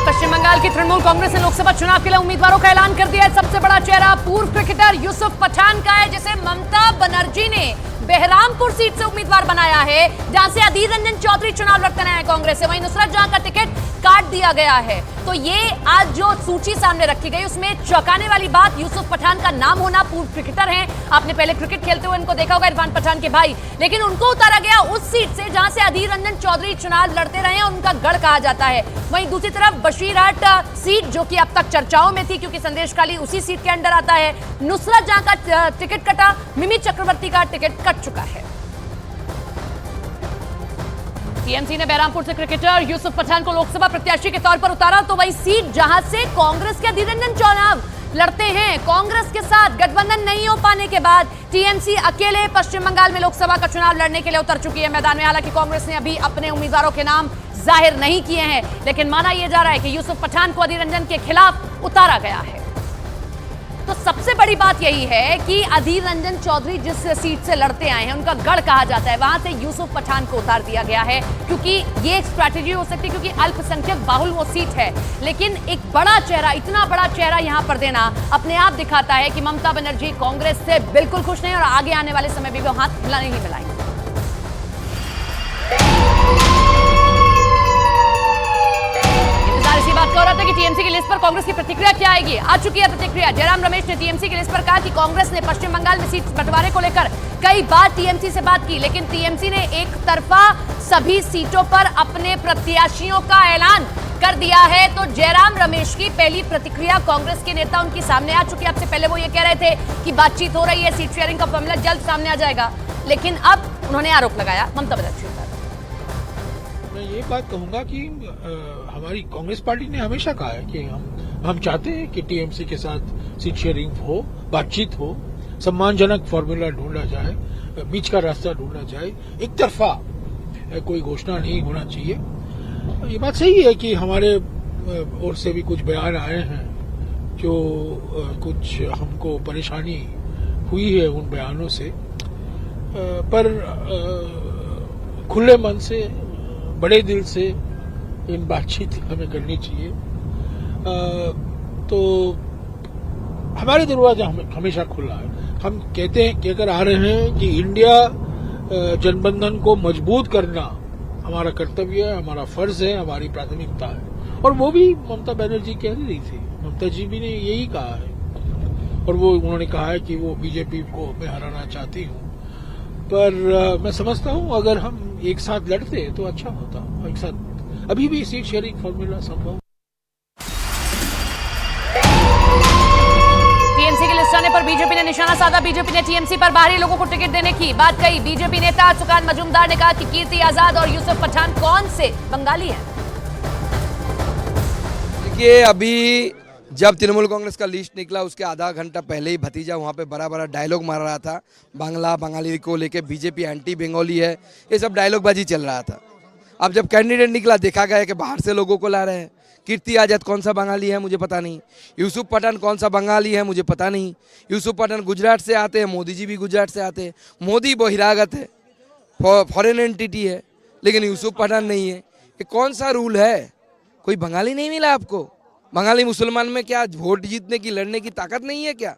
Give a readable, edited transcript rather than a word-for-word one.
पश्चिम बंगाल की तृणमूल कांग्रेस ने लोकसभा चुनाव के लिए उम्मीदवारों का ऐलान कर दिया है। सबसे बड़ा चेहरा पूर्व क्रिकेटर यूसुफ पठान का है, जिसे ममता बनर्जी ने बहरामपुर सीट से उम्मीदवार बनाया है, जहां से अधीर रंजन चौधरी चुनाव लड़ते रहे हैं कांग्रेस से। वहीं नुसरत जहां का टिकट काट दिया गया है। तो ये आज जो सूची सामने रखी गई उसमें चौंकाने वाली बात यूसुफ पठान का नाम होना। पूर्व क्रिकेटर हैं, आपने पहले क्रिकेट खेलते हुए इनको देखा होगा, इरफान पठान के भाई, लेकिन उनको उतारा गया उस सीट से जहां से अधीर रंजन चौधरी चुनाव लड़ते रहे हैं, उनका गढ़ कहा जाता है। वहीं दूसरी तरफ बशीरहाट सीट जो कि अब तक चर्चाओं में थी क्योंकि संदेशखाली उसी सीट के अंडर आता है, नुसरत जहां का टिकट कटा, मिमी चक्रवर्ती का टिकट कट चुका है। टीएमसी ने बहरामपुर से क्रिकेटर यूसुफ पठान को लोकसभा प्रत्याशी के तौर पर उतारा। तो वही सीट जहां से कांग्रेस के अधीर रंजन चुनाव लड़ते हैं, कांग्रेस के साथ गठबंधन नहीं हो पाने के बाद टीएमसी अकेले पश्चिम बंगाल में लोकसभा का चुनाव लड़ने के लिए उतर चुकी है मैदान में। हालांकि कांग्रेस ने अभी अपने उम्मीदवारों के नाम जाहिर नहीं किए हैं, लेकिन माना यह जा रहा है कि यूसुफ पठान को अधीर रंजन के खिलाफ उतारा गया है। तो सबसे बड़ी बात यही है कि अधीर रंजन चौधरी जिस सीट से लड़ते आए हैं, उनका गढ़ कहा जाता है, वहां से यूसुफ पठान को उतार दिया गया है, क्योंकि ये एक स्ट्रैटेजी हो सकती है, क्योंकि अल्पसंख्यक बाहुल वो सीट है। लेकिन एक बड़ा चेहरा, इतना बड़ा चेहरा यहां पर देना अपने आप दिखाता है कि ममता बनर्जी कांग्रेस से बिल्कुल खुश नहीं और आगे आने वाले समय भी वो हाथ मिला नहीं मिलाएंगे। इसी बात कह रहा था कि टीएमसी की लिस्ट पर कांग्रेस की प्रतिक्रिया क्या आएगी। आ चुकी है प्रतिक्रिया। जयराम रमेश ने टीएमसी की लिस्ट पर कहा कि कांग्रेस ने पश्चिम बंगाल में सीट बंटवारे को लेकर कई बार टीएमसी से बात की, लेकिन टीएमसी ने एक तरफा सभी सीटों पर अपने प्रत्याशियों का ऐलान कर दिया है। तो जयराम रमेश की पहली प्रतिक्रिया कांग्रेस के नेता उनकी सामने आ चुकी है। आपसे पहले वो ये कह रहे थे कि बातचीत हो रही है, सीट शेयरिंग का फॉर्मूला जल्द सामने आ जाएगा, लेकिन अब उन्होंने आरोप लगाया ममता बनर्जी पर। मैं ये बात कहूंगा कि हमारी कांग्रेस पार्टी ने हमेशा कहा है कि हम चाहते हैं कि टीएमसी के साथ सीट शेयरिंग हो, बातचीत हो, सम्मानजनक फॉर्मूला ढूंढा जाए, बीच का रास्ता ढूंढा जाए, एक तरफा कोई घोषणा नहीं होना चाहिए। ये बात सही है कि हमारे ओर से भी कुछ बयान आए हैं जो कुछ हमको परेशानी हुई है उन बयानों से, पर खुले मन से, बड़े दिल से इन बातचीत हमें करनी चाहिए। तो हमारे दरवाजा हमेशा खुला है। हम कहकर आ रहे हैं कि इंडिया जनबंधन को मजबूत करना हमारा कर्तव्य है, हमारा फर्ज है, हमारी प्राथमिकता है। और वो भी ममता बनर्जी कह रही थी, ममता जी भी ने यही कहा है, और वो उन्होंने कहा है कि वो बीजेपी को मैं हराना चाहती हूँ। पर मैं समझता हूँ अगर हम एक साथ लड़ते तो अच्छा होता। एक साथ अभी भी सीट शेयरिंग फॉर्मूला संभव। टीएमसी की लिस्ट आने पर बीजेपी ने निशाना साधा। बीजेपी ने टीएमसी पर बाहरी लोगों को टिकट देने की बात कही। बीजेपी नेता सुकान मजूमदार ने कहा कि कीर्ति आजाद और यूसुफ पठान कौन से बंगाली हैं। देखिए, अभी जब तृणमूल कांग्रेस का लिस्ट निकला उसके आधा घंटा पहले ही भतीजा वहाँ पे बड़ा बड़ा डायलॉग मार रहा था, बंगाली को लेके बीजेपी एंटी बंगाली है, ये सब डायलॉगबाजी चल रहा था। अब जब कैंडिडेट निकला देखा गया कि बाहर से लोगों को ला रहे हैं। कीर्ति आजाद कौन सा बंगाली है मुझे पता नहीं, यूसुफ पठान कौन सा बंगाली है मुझे पता नहीं। यूसुफ पठान गुजरात से आते हैं, मोदी जी भी गुजरात से आते हैं, मोदी बहिरागत है, फॉरेन एंटिटी है, लेकिन यूसुफ पठान नहीं है। ये कौन सा रूल है? कोई बंगाली नहीं मिला आपको? बंगाली मुसलमान में क्या वोट जीतने की, लड़ने की ताकत नहीं है क्या?